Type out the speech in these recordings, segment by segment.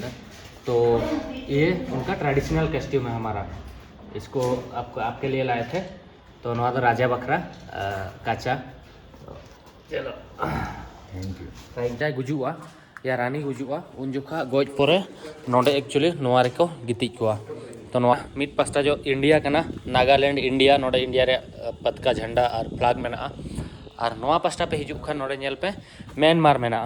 है। तो ये उनका ट्रेडिशनल कस्ट्यूम है हमारा, इसको आपके लिए लाए थे। तो नवा दो राजा बखरा काचा। चलो थैंक यू गुजुआ या रानी गुजुआ उन जोखा गोज पोरे नोडे एक्चुअली नोआ रेको गिति कोआ। तो नोआ मिड पास्टा जो इंडिया कना नागालैंड इंडिया नोडे इंडिया रे पतका झंडा और फ्लैग मेना और नोआ पास्टा पे हिजुक खान नोडे नेल पे म्यांमार मेना।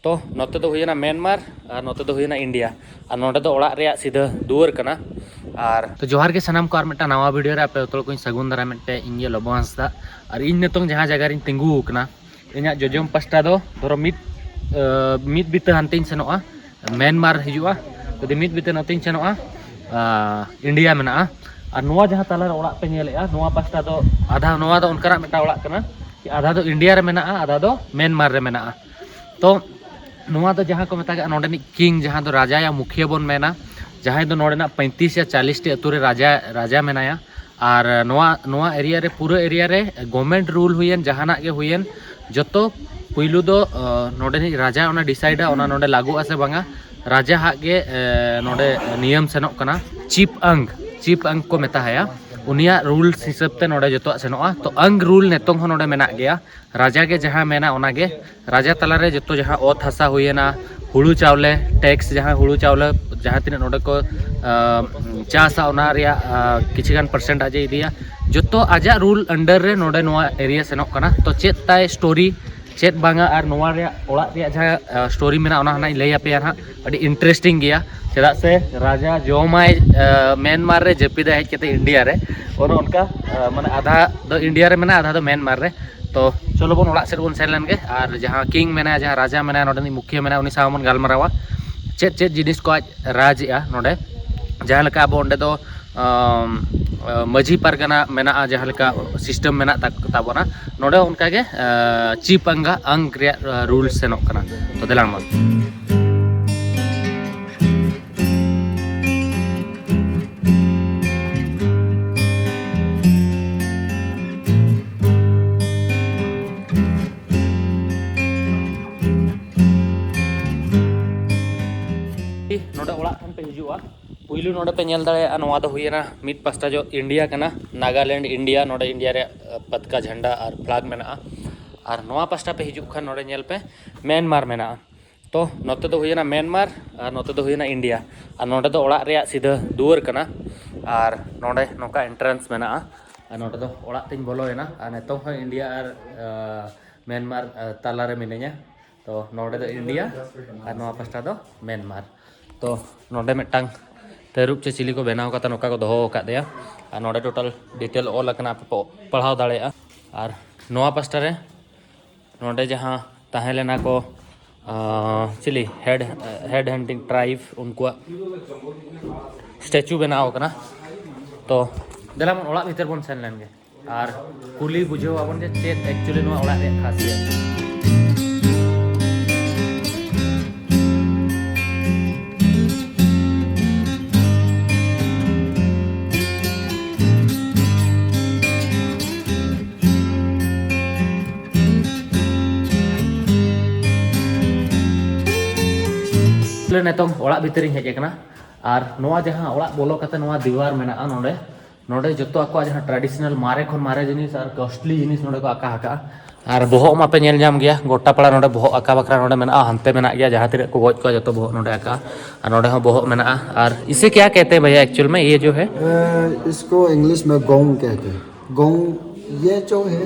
तो नोते दो हुईना म्यांमार और नोते दो हुईना इंडिया और नोडे दो ओड़ा रे सीधा दुआर कना। और तो जोहार के सनाम को और मिट्टा नवा वीडियो रे आपे उतल को सगुन दारा मिट्टे इnye लोबो हांसदा और इन नितोंग जहां जगह रिन तिंगु कना इन्या जोजोम पास्टा दो धरो मिद बिते हांतिन सेनोआ म्यांमार हिजुआ तो मिद बिते नतिन सेनोआ इंडिया मेना और नोआ जहां ताला रे ओड़ा पे नेलेआ नोआ पास्टा दो आधा नोआ दो उनकरा मिट्टा ओड़ा कना कि आधा दो इंडिया रे मेना आधा दो म्यांमार रे मेना। तो नोआ दो जहां को मेता नोडेनी किंग जहां दो राजा या मुखिया बोन मेना जहां दो नोडेना 35 या 40 टी अतुरे राजा मेनाया और नोआ एरिया रे पूरा एरिया रे गवर्नमेंट रूल हुयन जहाना के हुयन जतो पुइलु दो नोडेनी राजा ओना डिसाइडा ओना नोडे लागू आसे बांगा राजा हाग गे नोडे नियम सेनोक कना चीफ अंग को मेता है उनिया रूल्स हिसाब ते नोडे जतो सेनोआ। तो अंग रूल नेतोंग हो नोडे मेना गया राजा के जहां मेना ओना गे राजा तला रे जतो जहां ओत हसा हुयना हुड़ू चावले टैक्स जहां हुड़ू चावले जहां तीन नोडे को चासा ओना रिया किछिगान परसेंट आजे इदिया जतो आजा रूल अंडर रे नोडे नोआ एरिया सेनोक कना। तो चेत ताय स्टोरी चेत बांगा और नोआ रे ओड़ा रे जहां स्टोरी मेना ओना हना लई आपे यार अडी इंटरेस्टिंग गया चेदा से राजा जोमाय म्यांमार रे जपिदा हेज केते इंडिया रे और उनका माने आधा दो इंडिया रे मेना आधा दो म्यांमार रे। तो चलो बोन ओड़ा सेर बोन सेन लेन गे और जहां किंग मेना जहां राजा मेना नोडे मुखिया मेना उनी साव मन गालमारावा चेत जिनिस को आज राजया नोडे जहां लका अब ओंडे दो मजी पारगाना मेना जहां लका सिस्टम मेना ताबोना नोडे उनका गे चीफ अंग रे रूल सेनोक कना। तो देलान मन नोडे ओड़ा खन पे हिजुआ पुइलु नोडे पे नेल दाड़े नोआ दो हुईना मिड पास्टा जो इंडिया कना नागालैंड इंडिया नोडे इंडिया रे पतका झंडा और फ्लैग मेना और नोआ पास्टा पे हिजुक खान नोडे नेल पे म्यांमार मेना। तो नोते दो हुईना म्यांमार और नोते दो हुईना इंडिया और नोडे दो ओड़ा रे सीधा दुआर कना और नोडे नोका एंट्रेंस मेना और नोडे दो ओड़ा तिन बोलोयना और नेतो हो इंडिया और म्यांमार ताला रे मिनेया। तो नोडे दो इंडिया और नोआ पास्टा दो म्यांमार। तो नोडे मिट्टांग तेरुप चे चिली को बनाव काता नोका को दोहो कादेया और नोडे टोटल डिटेल ऑल अकना पे पढ़ाव दाड़ेया और नोआ पास्टा रे नोडे जहां ताहें लेना को चिली हेड हंटिंग ट्राइब उनको स्टैचू बनाव कना। तो देला मन ओड़ा भीतर बोन सेन लेनगे और कुली बुझाव आबन जे चेत एक्चुअली नोआ ओड़ा रे खासियत नेतों ओड़ा भीतर हेजना और नोआ जहां ओड़ा बोलो कते नोआ दीवार मेना नोडे नोडे जतो आको जहां ट्रेडिशनल मारे खन मारे जिनिस और कॉस्टली जिनिस नोडे को आका हका और बोहो मा पे नेल जाम गया गोटा पड़ा नोडे बोहो आका बकरा नोडे मेना हंते मेना गया जहां तिरे को गोज को जतो बोहो नोडे आका और नोडे हो बोहो मेना। और इसे क्या कहते हैं भैया एक्चुअल में ये जो है इसको इंग्लिश में गोंग कहते हैं। गोंग ये जो है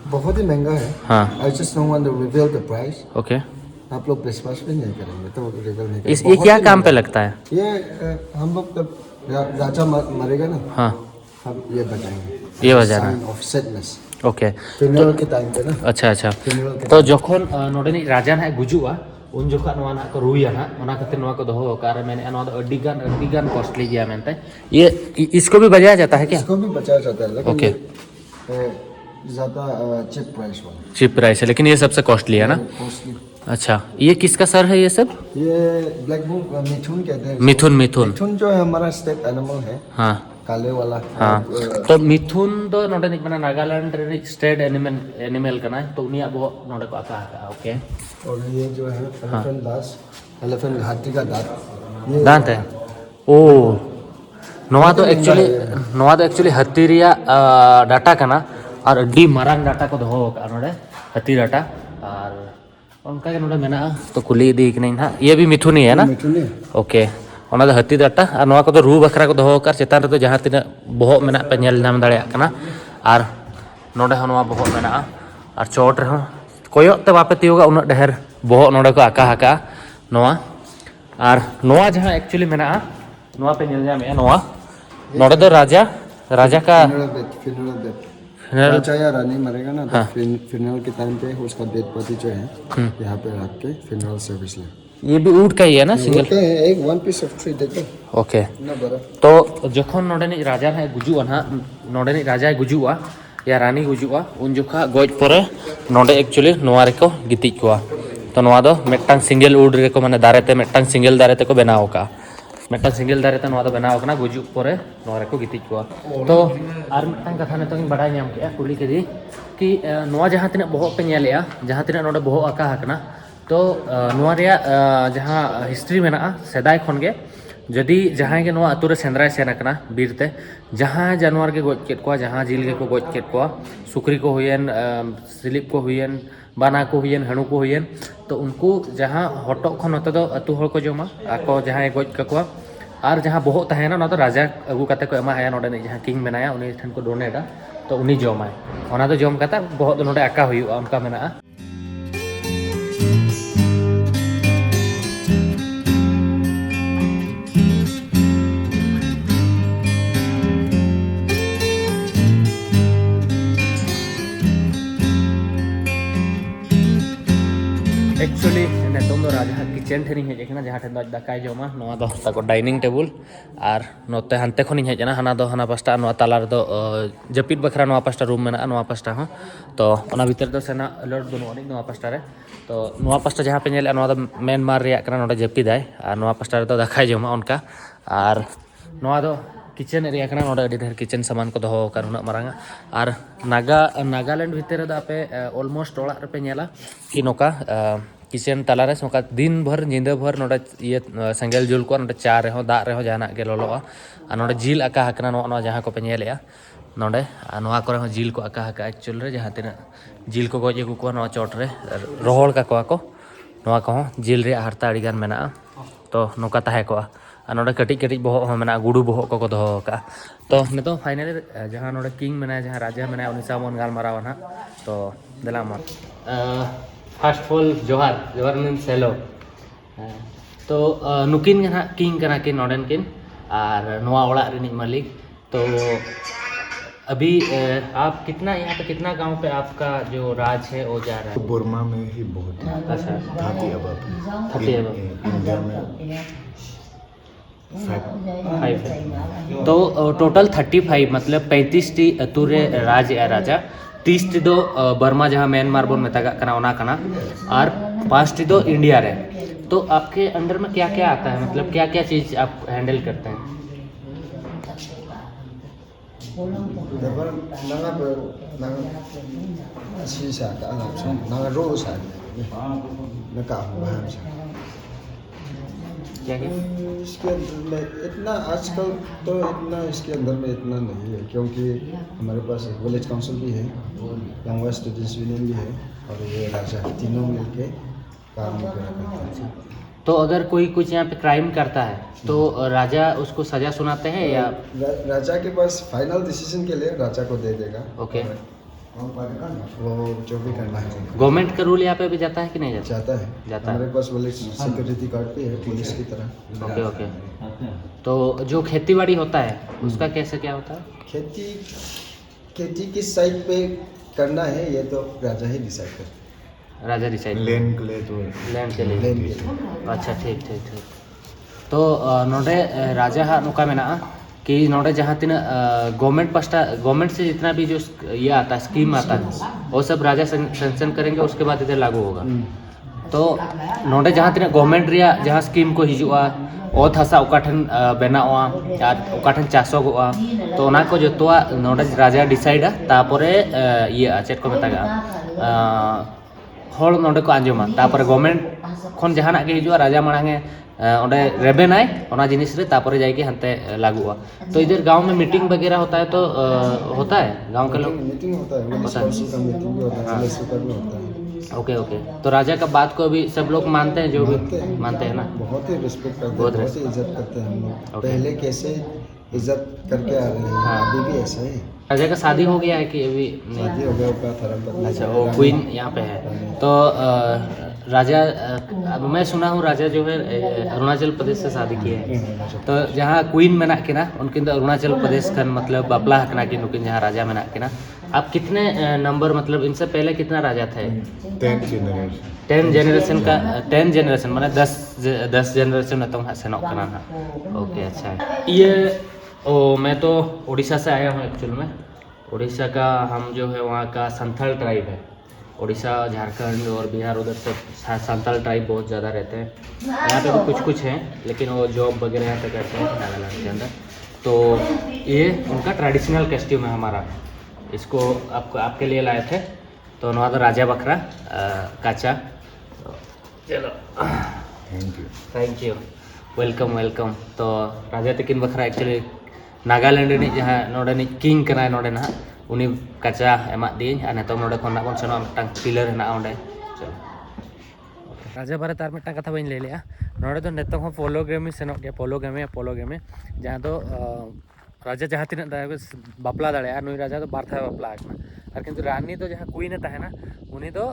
बहुत ही महंगा है। हाँ I just don't want to reveal the price. Okay आप लोग विश्वास भी नहीं करेंगे तो रिवील नहीं करेंगे। ये क्या काम पे लगता है? ये हम लोग जब राजा मरेगा ना हाँ हम ये बजाएंगे ये बजाना ऑफ सैडनेस। ओके फ्यूनरल के टाइम पे ना। अच्छा अच्छा तो जखन नोडे राजा ना गुजुआ उन जोखा नोआ ना को रुया ना ओना खातिर नोआ को दोहो कार मैंने नोआ दो अड्डीगान कॉस्टली गया मेनते ये इसको भी बजाया जाता है क्या? इसको भी बजाया जाता है लेकिन ओके ज़्यादा चीप प्राइस है लेकिन ये सबसे कॉस्टली है ना। कॉस्टली। अच्छा ये किसका सर है ये सब? ये ब्लैक बुक मिथुन कहते हैं। मिथुन जो है हमारा स्टेट एनिमल है। हाँ काले वाला। हाँ तो मिथुन दो नोडे निक मना नागालैंड रे स्टेट एनिमल कना तो उनिया बो नोडे को आका ओके। और ये जो है एलिफेंट दास एलिफेंट हाथी का दांत ये दांत है ओ नोआ तो एक्चुअली हत्ती रिया डाटा कना और अड्डी मारांग डाटा को दोहो का नोडे हत्ती डाटा और उनका के नोडे मेना तो कुली दी कि नहीं ना ये भी मिथुनी है ना मिठुनी ओके ओना दो हत्ती डाटा और नोआ को तो रू बखरा को दोहो कर चेतान रे तो जहां तिना बोहो मेना पे नेल नाम दाड़े कना और नोडे हो नोआ बोहो मेना और चोट रे हो कोयो ते बापे तियोगा उन ढेर बोहो नोडे को आका हका नोआ और नोआ जहां एक्चुअली मेना नोआ पे नेल जामे नोआ नोडे दो राजा का फ्यूनरल राजा या रानी मरेगा ना तो फ्यूनरल के टाइम पे उसका डेड बॉडी जो है यहाँ पे रख के फ्यूनरल सर्विस ले ये भी ऊँट का ही है ना सिंगल एक वन पीस ऑफ ट्री देखो ओके ना बड़ा तो जखन नोडे राजा है गुजुआ ना नोडे राजा गुजुआ या रानी गुजुआ उन जोखा गोज परे नोडे एक्चुअली नोआ रेको गितिज कोआ तो नोआ दो मेटटांग सिंगल ऊड रेको माने दारेते मेटटांग सिंगल दारेते को बनाओ का मेटटांग सिंगल दारेते नोआ दो बनाओ कना गुजु परे नोआ रेको गितिज कोआ तो आर मेटटांग कथा ने तो बड़ा नाम के कुली केदी कि नोआ जहां तिना बहुत पे नेलेया जहां तिना नोडे बहुत आका हकना तो नोआ रिया जहां हिस्ट्री मेना सेदाय खन गे जदि जहां के नोआ अतुरे सेंद्राय सेन कना बीरते जहां जानवर के गोज केट को जहां जिल के को गोज केट को सुकरी को हुयन सिलिप को हुयन बाना को हुयन हणु को हुयन तो उनको जहां हटो खन होते दो अतु हर को जमा आको जहां गोज कको और जहां बहुत तहना ना तो राजा अगु कते को एमा आया नोडे जहां किंग बनाया उनी ठन को डोनेटा तो उनी जमाय ओना तो जम कता बहुत नोडे आका हुयुआ उनका मेना एक्चुअली नितों दो राजा किचन ठेनी हेजना जहाँ ठेन दाकाय जमा नोआ दो ताको डाइनिंग टेबल और नोते हानते खनि हेजना हाना दो हाना पास्टा नोआ ताला दो जपित बखरा नोआ पास्टा रूम मेना नोआ पास्टा हो तो ओना भीतर दो सेना अलर्ट बनो नोआ पास्टा रे तो नोआ पास्टा जहाँ पे नेले नोआ दो मेन मार रिया कना नोडे जपिदाय और नोआ पास्टा रे दो दाकाय जमा उनका और नोआ दो किचन एरिया कना नोडे अडी ढेर किचन सामान को दोहो कर उना मारांगा और नागालैंड भीतर द आपे ऑलमोस्ट ओड़ा रे पे नेला कि नोका किचन तालारे नोका दिन भर निंदा भर नोडे ये सेंगल जुल को नोडे चा रे हो दा रे हो जाना के लोलोआ आ नोडे जिल आका हकना नो जहां को पे नेलेया नोडे आ नोआ करे हो जिल को आका हका एक्चुअल रे जहां तिना जिल को गोजे को नो चोट रे रोहol का को नोआ को जिल रे हरता अड़ी गान मेना तो नोका ताहे को नोडे कटिज कटिज बोहो हो मेना गुडू बोहो को दोहो का तो नितो फाइनली जहां नोडे किंग मेना जहां राजा मेना उनी सामन गाल मारावा ना तो देला मा फर्स्ट ऑफ ऑल जोहार मीन्स हेलो तो नुकिन ना किंग कना किन नोडन किन और नोआ ओड़ा रिनिज मालिक तो अभी आप कितना यहाँ पे कितना गांव पे आपका जो राज है वो जा रहा है बुरमा में ही बहुत है अच्छा 30 अब इंडिया में 5 तो टोटल 35 मतलब 35 टी अतुरे राज या राजा 30 टी दो बर्मा जहाँ म्यांमार बोन मेतागा कना ओना कना और 5 टी दो इंडिया रे तो आपके अंडर में क्या क्या आता है मतलब क्या क्या चीज़ आप हैंडल करते हैं क्या क्या इसके अंदर में इतना आजकल तो इतना इसके अंदर में इतना नहीं है क्योंकि हमारे पास विलेज काउंसिल भी है लंगवा स्टूडेंट्स यूनियन भी है और ये राजा तीनों मिलके काम करते हैं तो अगर कोई कुछ यहाँ पे क्राइम करता है तो राजा उसको सजा सुनाते हैं या राजा के पास फाइनल डिसीजन के लिए राजा को दे देगा ओके वो जो भी करना है गवर्नमेंट का रूल यहाँ पे भी जाता है कि नहीं जाता जाता है हमारे पास विलेज सिक्योरिटी गार्ड भी है पुलिस की तरह ओके ओके तो जो खेती बाड़ी होता है उसका कैसे क्या होता है खेती किस साइड पे करना है ये तो राजा ही डिसाइड करता है राजा डिसाइड लैंड के लिए तो लैंड के लिए अच्छा ठीक ठीक ठीक तो नोडे राजा हा नुका मेना कि नोडे जहाँ तीन गवर्नमेंट से जितना भी जो ये आता है स्कीम आता है वो सब राजा सेंक्शन करेंगे उसके बाद इधर लागू होगा तो नोडे जहाँ तीन गवर्नमेंट रिया जहाँ स्कीम को हिजुआ ओत हसा ओकाठन बनावा ओकाठन चासोगोआ तो ओना को जोतोआ नोडे राजा डिसाइडा तापरे ये चेट को मेतागा हॉल नोडे को आंजमा तापर गवर्नमेंट खन जहाना के हिजुआ राजा मांगे ओंडे रेबेनाय ओना जिनिस रे तापर जाके हंते लागुआ। तो इधर गांव में मीटिंग वगैरह होता है तो होता है गांव के लोग मीटिंग होता है, विलेज काउंसिल का मीटिंग भी होता है, जिला स्पीकर भी होता है। Okay okay. तो राजा का बात को अभी सब लोग मानते हैं, जो भी मानते हैं ना, बहुत ही रिस्पेक्ट करते हैं, बहुत बहुत ही इज्जत करते हैं हम लोग। ओके। पहले कैसे इज्जत करके आ रहे हैं, हाँ। अभी भी ऐसा ही। राजा का शादी हो गया है कि अभी नहीं? शादी हो गया उसका धर्मपत्नी। अच्छा, वो क्वीन यहाँ पे है। तो राजा अब मैं सुना हूँ राजा जो है अरुणाचल प्रदेश से शादी किए हैं। तो जहाँ क्वीन मेना के ना उनकिन तो अरुणाचल प्रदेश का मतलब बापला हकना की उनकिन जहाँ राजा मेना के ना। आप कितने नंबर मतलब इनसे पहले कितना राजा थे? 10 जनरेशन का 10 जनरेशन माने 10 जनरेशन में तो सेनोक करना ना। ओके अच्छा है। ये मैं तो उड़ीसा से आया हूँ एक्चुअल में। उड़ीसा का हम जो है वहाँ का संथाल ट्राइब है। उड़ीसा, झारखंड और बिहार उधर से संथाल ट्राइब बहुत ज़्यादा रहते हैं। यहाँ पे भी कुछ हैं, लेकिन वो जॉब वगैरह यहाँ पे करते हैं नागालैंड के अंदर। तो ये उनका ट्रेडिशनल कस्ट्यूम है हमारा। इसको आपके लिए लाए थे। तो नवा तो राजा बखरा काचा। चलो थैंक यू वेलकम वेलकम। तो राजा तकिन बखरा एक्चुअली नागालैंड री जहाँ नोडे किंग कना नोडे ना उनी काचा एमा दी और नितों नोडे खन बन सेनो मिदटांग पिलर हेना ओंडे। चलो राजा बारे तार मिदटांग कथा बाइन लई लेआ। नोडे तो नितों हो पोलोग्रामी सेनो के पोलोग्रामी जहाँ तो राजा जहाँ तीन बापला दाड़े नुई राजा तो बारथा बापला और किंतु रानी तो जहाँ क्वीन तहना उनी तो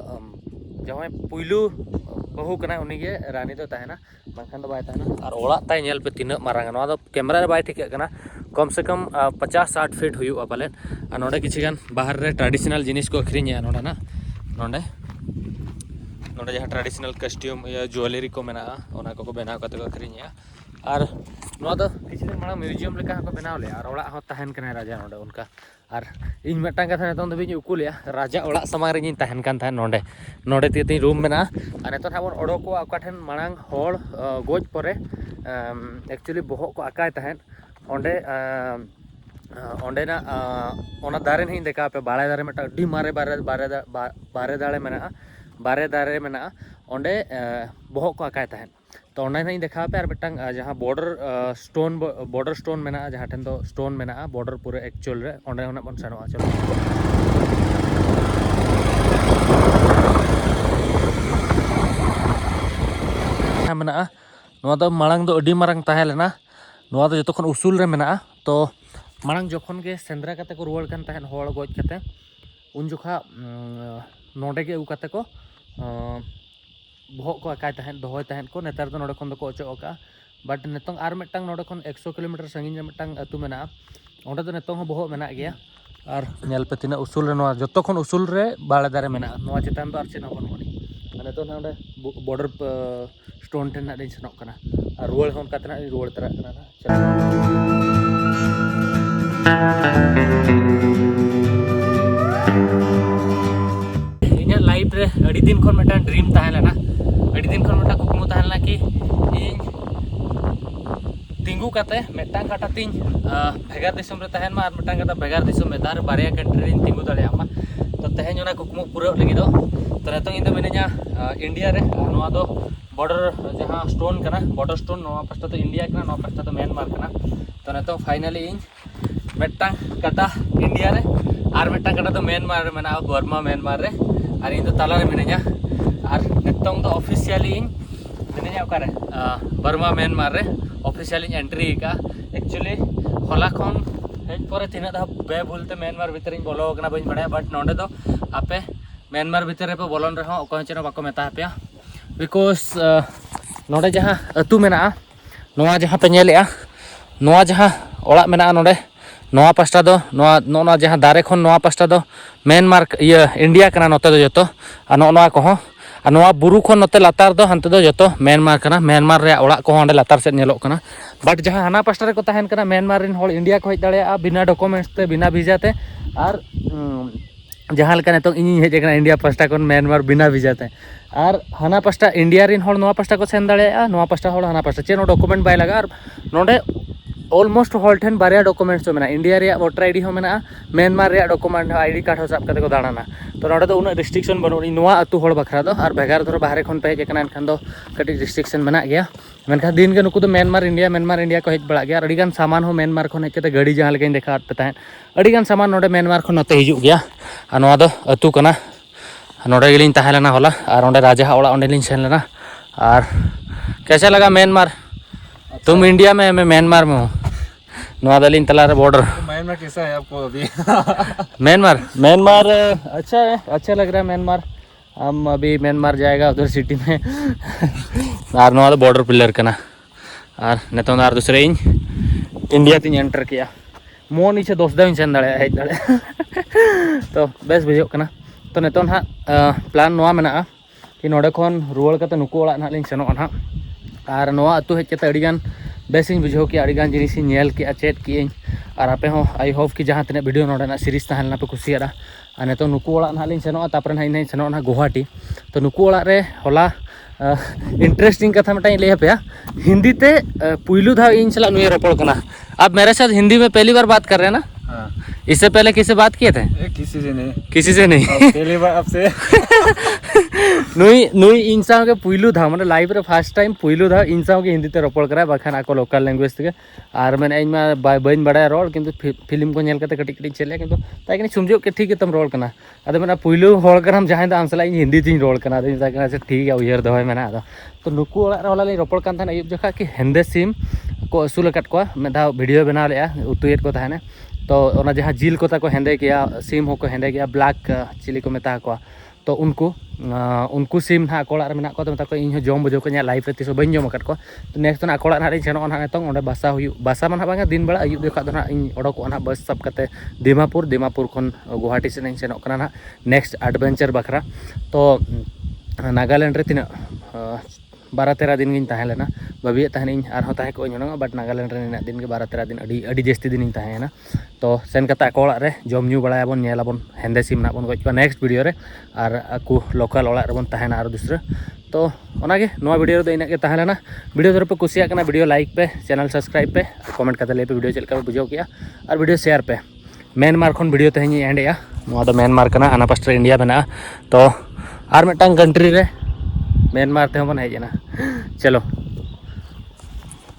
जहाँ पुलू बहु कना उनी गे रानी तो तहना बांखान तो बाय तहना। और ओड़ा ताई नेल पे तीन मारांग नोआ तो कैमरा रे बाय ठिका कना कम से कम 50-60 फीट हुआ पाले। और नोडे किछिगान बाहर रे ट्रेडिशनल जिनिस को अखरिञा नोडे ना नोडे नोडे जहाँ ट्रेडिशनल कस्ट्यूम या ज्वेलरी को मेना ओना को बनाव कते को अखरिञा। और नोआ तो किछि दिन माड़ा म्यूजियम लेका को बनाव ले और ओड़ा हो तहन कना राजा नोडे उनका। और इन मिदटांग कथा नितों दबिज उकुलिया राजा ओड़ा समांग रे इन तहन कान था नोडे नोडे ती रूम मेना। और नितों हाबन ओडोको अका ठेन मांग होड़ गोज परे एक्चुअली बोहक को आकाय तहन ओंडे ओंडेना ओना दारे नहीं देखा पे बारे दारे मिदटा अड्डी मारे बारे दारे मेना ओंडे बोहक को आकाय तहन। तो ओंडे नहीं देखा पे और मिदटांग जहाँ बॉर्डर स्टोन मेना जहाँ ठेन तो स्टोन मेना बॉर्डर पूरे एक्चुअल रे ओंडे होना बन सेनोआ। चलो मेना नोआ तो मांग तो अड्डी मारंग ताहें लेना। नोआ तो जतो खन उसूल रे मेना। तो मांग जखन के सेंद्रा कते को रुवाड़ कान ताहें होड़ गोज कते उन जोखा नोडे के अगु कते को बोहक को आकाय ताहें दोहय ताहें को। नेतार तो नोडे खन दो को अचो का बट नितों आर मिदटांग नोडे खन 100 किलोमीटर सागिन रे मिदटांग अतु मेना ओंडे तो नितों हो बोहक मेना गया। और नेल पे तीना उसूल रे नोआ जतो खन उसूल रे बाळे दारे मेना नोआ चितान तो आर चेना बन बनी नितों नोडे बॉर्डर स्टोन ठेन ना सेनोक कना और रुवाड़ होन काते ना रुवाड़ तरा कना ना। इन्हें लाइफ रे अड़ी दिन खन मिदटां ड्रीम ताहें लेना अड़ी दिन खन मिदटां कुकमु ताहें लेना कि इन तिंगू काते मिदटां काटा तिन भेगार दिसम रे ताहेन मा और मिदटां काटा भेगार दिसम में दार बारया कंट्री रे तिंगू दाड़ेया मा। तो तेहें ओना कुकमु पूरा लगी दो। तो नितों इन दो मिनिया इंडिया रे नोआ दो बॉर्डर जहाँ स्टोन कना बॉर्डर स्टोन नोआ पास्टा तो इंडिया कना नोआ पास्टा तो म्यांमार कना। तो नितों फाइनली इन मिदटां काटा इंडिया रे और मिदटां काटा तो म्यांमार रे मेना बर्मा म्यांमार रे और इन तो ताला रे मिनिया। और नितों तो ऑफिशियली इन मिनिया ओकारे बर्मा म्यांमार रे ऑफिशियली एंट्री का एक्चुअली होला खन हेज परे तीना दा बे भूलते म्यांमार भीतर इन बोलो कना बइन बड़ाया बट नोडे तो आपे म्यांमार भीतर रे पे बोलन रे हो ओको चेनो बाको मेता हपेया बिकॉज नोडे जहाँ अतु मेना नोआ जहाँ पे नेलेआ नोआ जहाँ ओड़ा मेना नोडे नोआ पास्टा दो नोआ जहाँ दारे खन नोआ पास्टा दो म्यांमार ये इंडिया कना नोते दो जतो आ नोआ को और नोआ बुरु खन नोते लातार दो हंते दो जतो म्यांमार कना। म्यांमार रे ओड़ा को अंडे लातार से नेलोक कना बट जहाँ हाना पास्टा रे को ताहेन कना म्यांमार रिन होड़ इंडिया को हेज दाड़ेया बिना डॉक्यूमेंट्स ते बिना वीजा ते और जहाँ लेका नितों इन हेज कना इंडिया पास्टा खन म्यांमार बिना वीजा ते और हाना पास्टा इंडिया रिन होड़ नोआ पास्टा को सेन दाड़ेया नोआ पास्टा होड़ हाना पास्टा चेनो डॉक्यूमेंट बाय लगा और नोडे ऑलमोस्ट हॉल ठेन बारे डॉक्यूमेंट्स में इंडिया रे वोटर आईडी हो मेना म्यांमार रे डॉक्यूमेंट आईडी कार्ड हो सब कते को दाड़ाना तो नोडे तो उन रिस्ट्रिक्शन बनुनी नोआ अतु हॉल बखरा दो और भेगार धरो बाहर खन पे हेज कना एनखान दो कटी रिस्ट्रिक्शन मेना गया मेनखा दिन के नुकु तो म्यांमार इंडिया को हेज बड़ा गया अड़ी गान सामान हो म्यांमार खन हेज गाड़ी जहां लेकिन देखा पे ताहें अड़ी गान सामान नोडे म्यांमार खन नते हिजुग गया आ नोआ दो अतु कना नोडे गेलिन ताहे लेना होला और ओंडे राजा ओड़ा ओंडे लिन सेन लेना और कैसा लगा म्यांमार तुम इंडिया में मैं म्यांमार में हूँ नवादलीन तलार बॉर्डर म्यांमार कैसा है आपको अभी? म्यांमार अच्छा है, अच्छा लग रहा है म्यांमार। हम अभी म्यांमार जाएगा उधर सिटी में और नवा बॉर्डर पिलर करना और नितों और दूसरे इन इंडिया तीन एंटर किया मो नीचे दोस्त दाइन सेन दाड़े हेज दाड़े तो बेस बुझो करना तो नितों ना प्लान नवा मेना कि नोडे खन रुआड़ कते नुकु ओड़ा ना लिन सेनोग ना और नवा अतु हेज कते अड़ीगान बेसिंग बुझाव कि अड़ीगान जिनिस नेल के चेक किएं और आपे हो आई होप कि जहाँ तने वीडियो नोडे सीरीज तहलना पे कुसियारा और नितों नुकु ओड़ा ना लिन सेनोग तापर ना इन सेनोग ना गुवाहाटी तो नुकु ओड़ा रे होला इंटरेस्टिंग कथा मिटाई लैया पे हिंदी ते पुइलू धाव इन सला नुए रोपड़ कना आप मेरे साथ हिंदी में पहली बार बात कर रहे हैं ना? हाँ। इससे पहले किससे बात किए थे? किसी से नहीं पहली बार आपसे नुई नुई इंसान के पुइलू था मतलब लाइव रे फर्स्ट टाइम पुइलू था इंसान के हिंदी ते रोपड़ करा बाखान आको लोकल लैंग्वेज ते और मैंने इन में बन बड़ा रोड किंतु फिल्म को नेल कते कटी कटी चले किंतु ताई कनी समझो कि ठीक है तुम रोड करना अदे मैंने पुइलू होड़ कर हम जहां आंसला हिंदी तीन रोड करना तो ताई से ठीक है उयर दो मैंने आदा तो नुकु ओड़ा रे होला ले रोपड़ कान था अयुब जखा कि हेंदे सिम को असूल कट को मेधा वीडियो बना लिया उतुएट को थाने तो ओना जहाँ जिल को ताको हेंदे किया सिम होको हेंदे किया ब्लैक चिली को मेता को तो उनको सिम ना कोड़ा में को मेता को इन जम बुझो को लाइफ रे तीसो बन जम को तो नेक्स्ट ना कोड़ा ना सेनो ना तो ओंडे बासा हुई बासा मन बांगा दिन बड़ा अयुब देखा ना इन ओडको ना बस सब कते दीमापुर खन गुवाहाटी से सेनो कना ना नेक्स्ट एडवेंचर बखरा तो नागालैंड रे तीना 12-13 दिन गिन ताहे लेना भाभी ताहे और ताहे को जोना बट नागालैंड रे निना दिन के 12-13 दिन अड़ी जस्ती दिन ताहे ना तो सेन कता को ओड़ा रे जम न्यू बड़ायाबन नेलाबन हेंदे सिम ना बन गज नेक्स्ट वीडियो रे और आकु लोकल ओड़ा रे बन ताहेना और दूसरा तो ओनागे नवा वीडियो रे इना के ताहे लेना वीडियो धर पे कुसिया कना वीडियो लाइक पे चैनल सब्सक्राइब पे कमेंट कते ले पे वीडियो चलका बुझाव किया और वीडियो शेयर पे म्यांमार खन वीडियो तेहनी एंडेया नवा दो म्यांमार कना आना पास्टर इंडिया बना तो और मिटन कंट्री रे म्यांमार ते बन हेजना चलो।